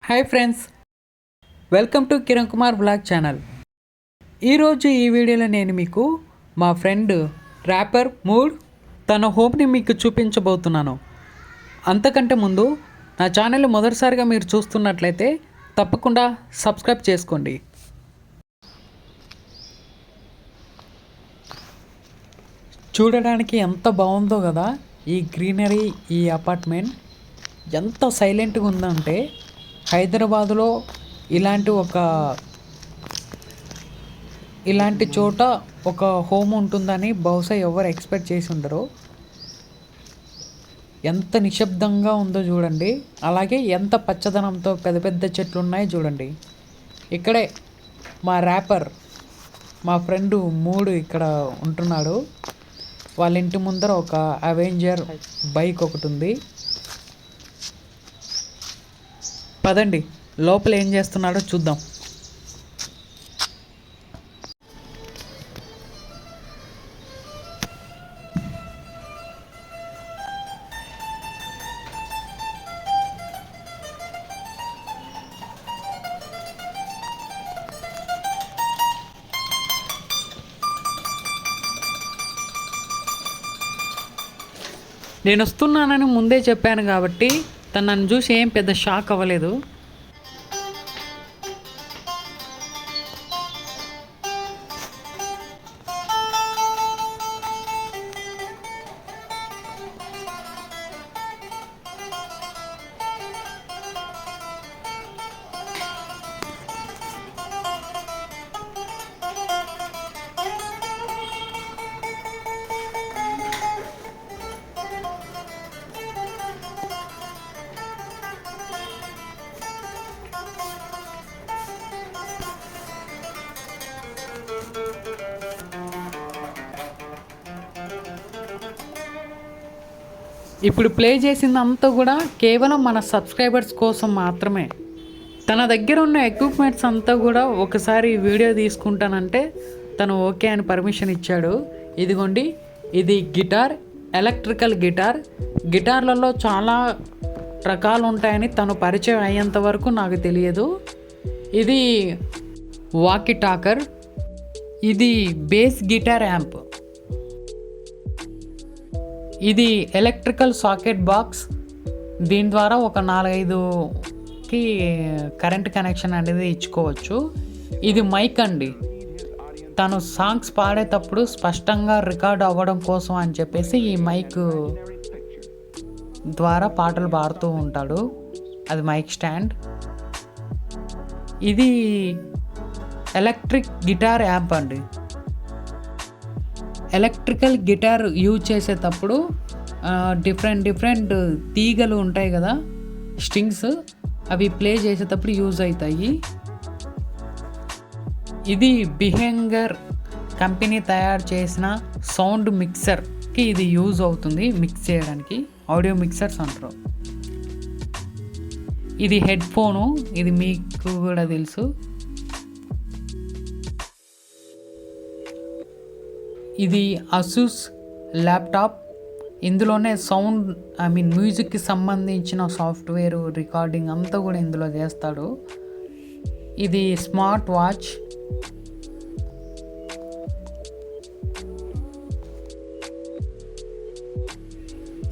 Hi friends, welcome to Kiran Kumar blog channel. ఈరోజు ఈ వీడియోలో నేను మీకు మా ఫ్రెండ్ ర్యాపర్ మూడ్ తన హోమ్ని మీకు చూపించబోతున్నాను. అంతకంటే ముందు నా ఛానల్ మొదటిసారిగా మీరు చూస్తున్నట్లయితే తప్పకుండా సబ్స్క్రైబ్ చేసుకోండి. చూడడానికి ఎంత బాగుందో కదా ఈ గ్రీనరీ, ఈ అపార్ట్మెంట్ ఎంత సైలెంట్గా ఉందంటే హైదరాబాదులో ఇలాంటి చోట ఒక హోమ్ ఉంటుందని బహుశా ఎవరు ఎక్స్పెక్ట్ చేసి ఉండరు. ఎంత నిశ్శబ్దంగా ఉందో చూడండి. అలాగే ఎంత పచ్చదనంతో పెద్ద పెద్ద చెట్లు ఉన్నాయి చూడండి. ఇక్కడే మా ర్యాపర్, మా ఫ్రెండు మూడు ఇక్కడ ఉంటున్నాడు. వాళ్ళ ఇంటి ముందర ఒక అవెంజర్ బైక్ ఒకటి ఉంది. పదండి లోపల ఏం చేస్తున్నాడో చూద్దాం. నేను వస్తున్నానని ముందే చెప్పాను కాబట్టి తను నన్ను చూసి ఏం పెద్ద షాక్ అవ్వలేదు. ఇప్పుడు ప్లే చేసిందంతా కూడా కేవలం మన సబ్స్క్రైబర్స్ కోసం మాత్రమే. తన దగ్గర ఉన్న ఎక్విప్మెంట్స్ అంతా కూడా ఒకసారి వీడియో తీసుకుంటానంటే తను ఓకే అని పర్మిషన్ ఇచ్చాడు. ఇదిగోండి, ఇది గిటార్, ఎలక్ట్రికల్ గిటార్. గిటార్లలో చాలా రకాలు ఉంటాయని తను పరిచయం అయ్యేంత వరకు నాకు తెలియదు. ఇది వాకీ టాకర్, ఇది బేస్ గిటార్ యాంప్, ఇది ఎలక్ట్రికల్ సాకెట్ బాక్స్. దీని ద్వారా ఒక 4-5కి కరెంట్ కనెక్షన్ అనేది ఇచ్చుకోవచ్చు. ఇది మైక్ అండి. తను సాంగ్స్ పాడేటప్పుడు స్పష్టంగా రికార్డ్ అవ్వడం కోసం అని చెప్పేసి ఈ మైక్ ద్వారా పాటలు పాడుతూ ఉంటాడు. అది మైక్ స్టాండ్. ఇది ఎలక్ట్రిక్ గిటార్ యాంప్ అండి. ఎలక్ట్రికల్ గిటార్ యూజ్ చేసేటప్పుడు డిఫరెంట్ తీగలు ఉంటాయి కదా, స్ట్రింగ్స్, అవి ప్లే చేసేటప్పుడు యూజ్ అవుతాయి. ఇది బిహేంగర్ కంపెనీ తయారు చేసిన సౌండ్ మిక్సర్కి ఇది యూజ్ అవుతుంది, మిక్స్ చేయడానికి. ఆడియో మిక్సర్స్ అంటారు. ఇది హెడ్ ఫోను, ఇది మీకు కూడా తెలుసు. ఇది అసూస్ ల్యాప్టాప్. ఇందులోనే సౌండ్ మ్యూజిక్కి సంబంధించిన సాఫ్ట్వేర్ రికార్డింగ్ అంతా కూడా ఇందులో చేస్తాడు. ఇది స్మార్ట్ వాచ్.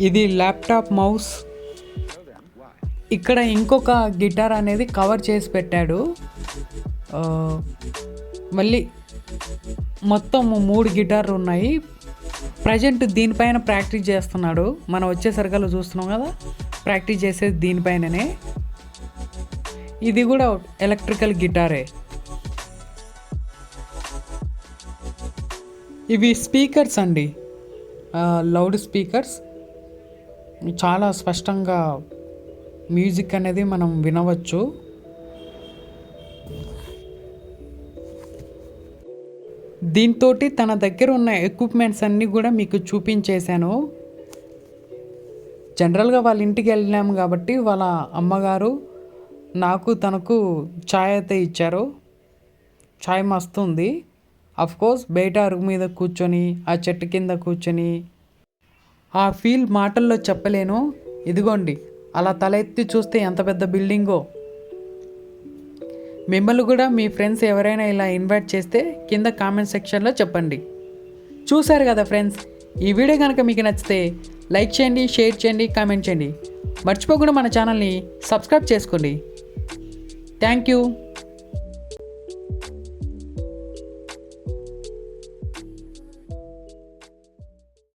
ఇది ల్యాప్టాప్ మౌస్. ఇక్కడ ఇంకొక గిటార్ అనేది కవర్ చేసి పెట్టాడు. మళ్ళీ మొత్తం 3 గిటార్లు ఉన్నాయి. ప్రజెంట్ దీనిపైన ప్రాక్టీస్ చేస్తున్నాడు. మనం వచ్చేసరికల్లా చూస్తున్నాం కదా, ప్రాక్టీస్ చేసేది దీనిపైననే. ఇది కూడా ఎలక్ట్రికల్ గిటారే. ఇవి స్పీకర్స్ అండి, లౌడ్ స్పీకర్స్. చాలా స్పష్టంగా మ్యూజిక్ అనేది మనం వినవచ్చు. దీంతో తన దగ్గర ఉన్న ఎక్విప్మెంట్స్ అన్నీ కూడా మీకు చూపించేశాను. జనరల్గా వాళ్ళ ఇంటికి వెళ్ళాము కాబట్టి వాళ్ళ అమ్మగారు తనకు ఛాయ్ అయితే ఇచ్చారు. ఛాయ్ మస్తు ఉంది. అఫ్కోర్స్ బయట అరుగు మీద కూర్చొని, ఆ చెట్టు కింద కూర్చొని ఆ ఫీల్ మాటల్లో చెప్పలేను. ఇదిగోండి, అలా తల ఎత్తి చూస్తే ఎంత పెద్ద బిల్డింగో మిమ్మల్ని కూడా మీ ఫ్రెండ్స్ ఎవరైనా ఇలా ఇన్వైట్ చేస్తే కింద కామెంట్ సెక్షన్లో చెప్పండి. చూశారు కదా ఫ్రెండ్స్, ఈ వీడియో కనుక మీకు నచ్చితే లైక్ చేయండి, షేర్ చేయండి, కామెంట్ చేయండి. మర్చిపోకుండా మన ఛానల్ని సబ్స్క్రైబ్ చేసుకోండి. Thank you.